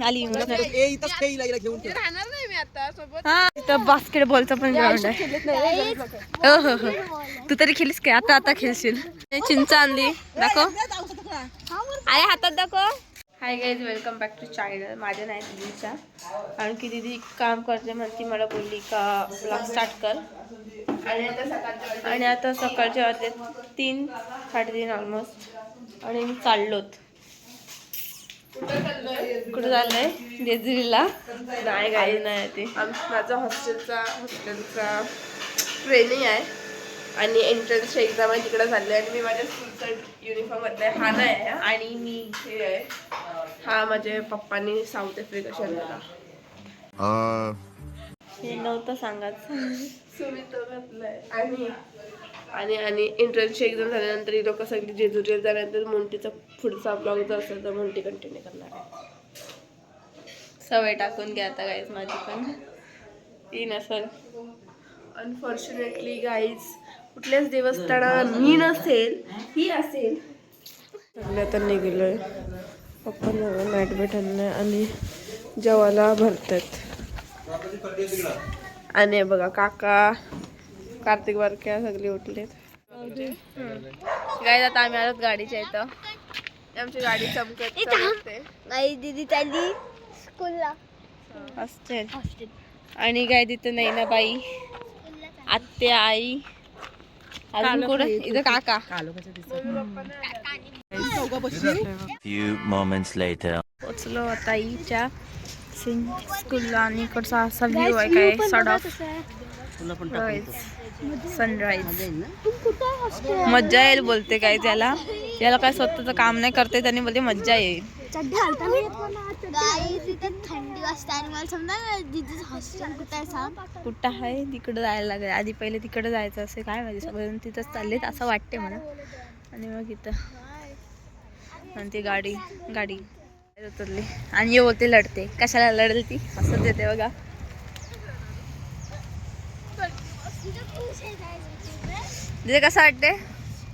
आली राहणार नाही मी आता सोबत. हा इथं बास्केटबॉलचा पण ग्राउंड आहे. हो हो हो तू तरी खेळलीस काय? आता खेळशील. चिंच आणली दाखव. अरे हातात दाखव. Hi guys welcome back to channel. माझ्या नाही दिदीच्या. कारण की दिदी काम करते म्हणती मला बोलली का ब्लॉग स्टार्ट कर. आणि आता सकाळचे वाजले 3 3:30 ऑलमोस्ट. आणि मी चाललोत. कुठं चाललंय? जेजुरीला नाही गाडी नाही ते माझं हॉस्टेलचा ट्रेनिंग आहे आणि एंट्रन्स एक्झाम आहे तिकडे चालले. आणि मी माझ्या स्कूलचा युनिफॉर्म घातलाय. हा नाही आहे आणि मी हे आहे. हा माझे पप्पांनी साऊथ आफ्रिका शोधलेला. हे नव्हतं सांगायचं. सुमित घातलंय आणि आणि एंट्रन्सची एक्झाम झाल्यानंतर ही लोक सगळी जेजुरीला झाल्यानंतर मोंटीचा पुढचा ब्लॉग जो असेल तर मोंटी कंटिन्यू करणार आहे. सवय टाकून घ्या आता गाईज माझी पण. ती नसेल अनफॉर्च्युनेटली गाईज कुठल्याच देवस्थानाला मी नसेल ही असेल. आता निघलोय. पप्पा मॅट भेटणार आणि जेवायला भरतात. आणि बघा काका कार्तिक बारक्या सगळे उठलेत. गाईज आता आम्ही आलोत गाडीच्या इथं. आमची गाडी चमकत नाही दीदी चालली स्कूलला हॉस्टेल. आणि काय तिथं नाही ना बाई आत्या आई अजून कोण इथं काका. Few moments later. पोचलो आता आईच्या स्कूलला. आणि इकडचा असा व्ह्यू आहे काय सॉर्ट ऑफ सनराईज. मज्जा येईल बोलते काय त्याला. त्याला काय स्वतःचं काम नाही करते त्यांनी बोलते मज्जा येईल. थंडी वाजते आणि मला समजा दीदीचं हॉस्टेल कुठं आहे सांग. कुठं आहे तिकडं जायला लागेल. आधी पहिले तिकडं जायचं असे काय माहिती. सगळं तिथंच चाललेत असं वाटते मला. आणि मग इथं आणि ती गाडी उतरली आणि ये बोलते लढते. कशाला लढली ती असं देते बघा. तिथे कसं वाटते?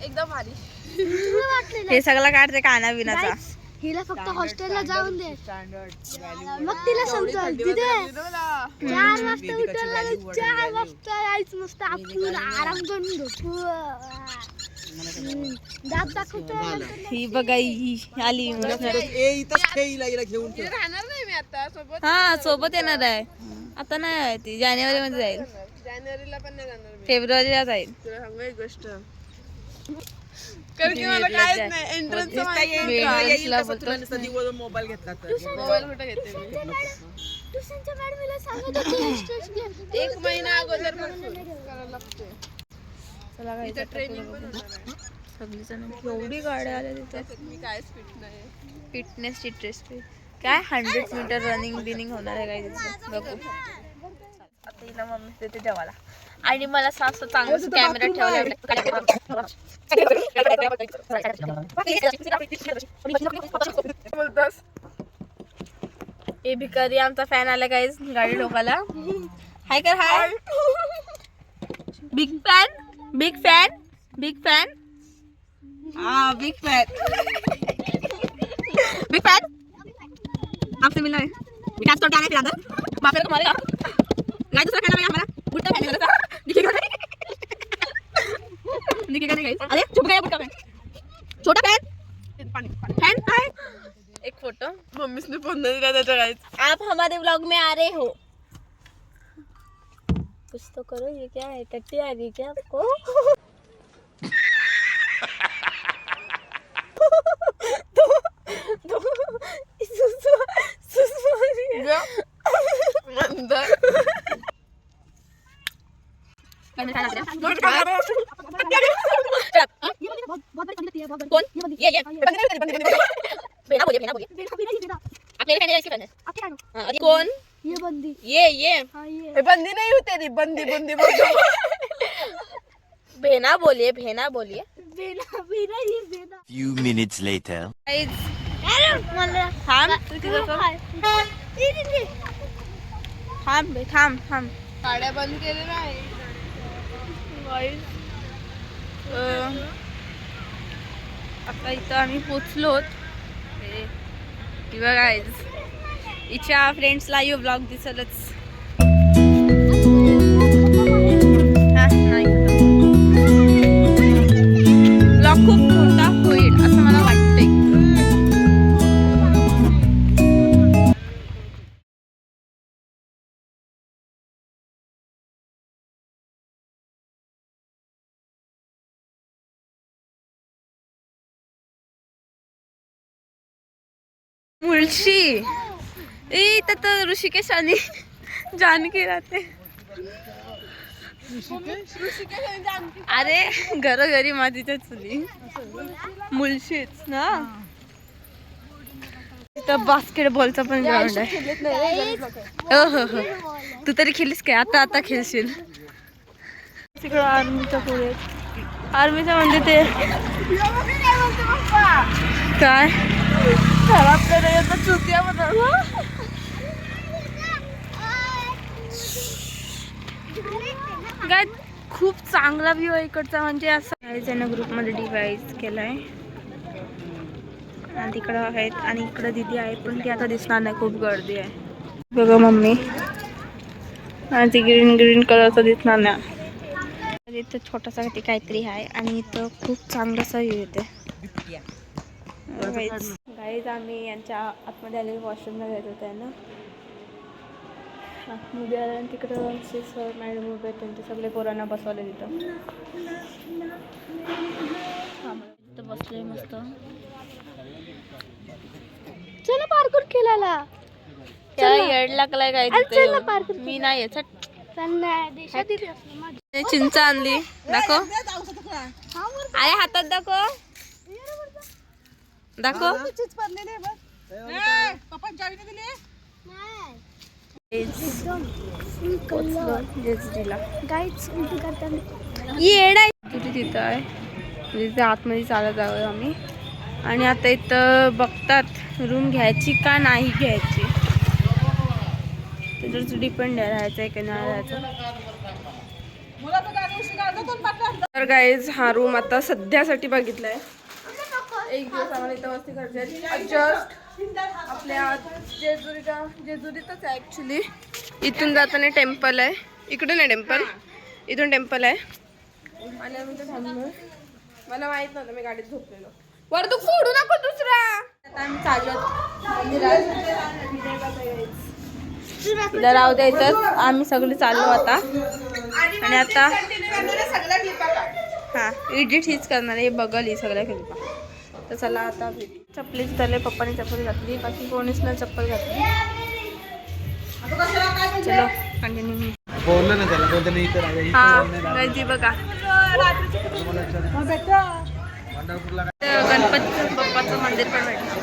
एकदम भारी. हे सगळं काढते काना बिनाचा. हिला फक्त हॉस्टेलला जाऊन दे मग तिला समजेल. तिथे 4 वाजता उठायला लागेल. 4 वाजता यायचं मस्त आपण आराम करून झोपू. दात दाखवतो. ही बघा ही आली. राहणार नाही मी आता सोबत. हा सोबत येणार आहे. आता नाही ती जानेवारी मध्ये जाईल. जानेवारीला पण नाही जाणार. फेब्रुवारीला जाईल. तुला सांगू एक गोष्ट कारण की मला काहीच नाही. एंट्रन्सचं मोबाईल घेतला तर मोबाईल कुठे घेते मी. ट्युशनच्या मॅडमला सांगत होते 1 महिना अगोदर करायला लागते. चला काय इथं ट्रेनिंग पण होणार आहे. सगळी जण एवढी गाड्या आल्या तिथं. मी कायच फिट नाही. फिटनेसची टेस्ट काय 100 मीटर रनिंग बिनिंग होणार आहे काय तिथं बघू. आता हिला मम्मी देते जेवायला. आणि मला असं चांगलं कॅमेरा ठेवायला बोलतोस. हे भिकारी आमचा फॅन आला गाईज गाडी ठोकायला. हाय कर हाय. बिग फॅन हाँ बिग फैन आपसे मिलना है. विकास तो डाले फिर अंदर बाप को मारेगा. गाइस दूसरा फैन है हमारा बुट्टा फैन है मेरा. दिखेगा नहीं गाइस. अरे चुप गया बुट्टा फैन. छोटा फैन फैन हाय. एक फोटो. मम्मी ने फोन नहीं दिया था गाइस. आप हमारे व्लॉग में आ रहे हो. कुछ तो करो. ये क्या है टट्टी आ रही है क्या आपको? कौन ये बंदी. ये बंदी नहीं होते दी बंदी भेना बोलिए बेना ये बेना. Few minutes later. थांब गाड्या बंद केले नाही. आता इथं आम्ही पोचलोत. गाईज हिच्या फ्रेंड्सला यू ब्लॉग दिसलच. ब्लॉग खूप मोठा होईल असं मला वाटतंय. मुळशी इथं तर ऋषिकेश आणि जानकी राहते. अरे घरोघरी माझीच्या चुली मुळशीच ना. इथं बास्केटबॉलचा पण ग्राउंड आहे. हो तू तरी खेळलीस काय? आता खेळशील. तिकडं आर्मीच्या पुढे आर्मीच्या म्हणजे ते काय काय खूप चांगला व्ह्यू आहे इकडचा. म्हणजे असं त्यानं ग्रुपमध्ये डिवाइड केलाय आणि तिकडं आहेत आणि इकडं दिदी आहे पण ती आता दिसणार नाही. खूप गर्दी आहे बघा मम्मी. आणि ती ग्रीन कलरचं दिसणार नाही. इथं छोटासा काहीतरी आहे आणि इथं खूप चांगलासा व्ह्यू येते. गाईज आम्ही यांच्या आतमध्ये आलेली वॉशरूमला जायचं होतं ना. आतमध्ये आलं आणि तिकडं सर मॅडम उभे त्यांचे सगळे पोरांना बसवले तिथं. तिथं बसले मस्त. चला पार्कोर खेळायला. येड लागलाय काय तिथे. मी नाही येत. चिंच आणली दाखव. अरे हातात दाखव. तिथं आहे तिथे आतमध्ये चालत जावं आम्ही. आणि आता इथं बघतात रूम घ्यायची का नाही घ्यायची त्याच्यावर डिपेंड आहे राहायचं आहे की नाही राहायचं. तर गाईज हा रूम आता सध्यासाठी बघितलाय. एक दिवस आम्हाला इथं मस्ती करायची. जस्ट आपल्या जेजुरीतच आहे ॲक्च्युली. इथून जाताना टेम्पल आहे. इकडून आहे टेम्पल. इथून टेम्पल आहे आणि आम्ही तर थांबलो. मला माहित नव्हतं. मी गाडीत झोपलेलो. वर तू फोडू नको दुसरा. आता आम्ही चाललो तिला राहू द्यायचं. आम्ही सगळे चाललो आता आणि आता हां एडिट हीच करणार आहे. बघल ही सगळ्या फिल्पा. तर चला आता चप्पलीच झाले. पप्पाने चप्पल घातली. बाकी कोणीच नाही चप्पल घातली. चलो कंटिन्यू. हां गर्दी बघा. गणपती बाप्पाचं मंदिर पण भेटलं.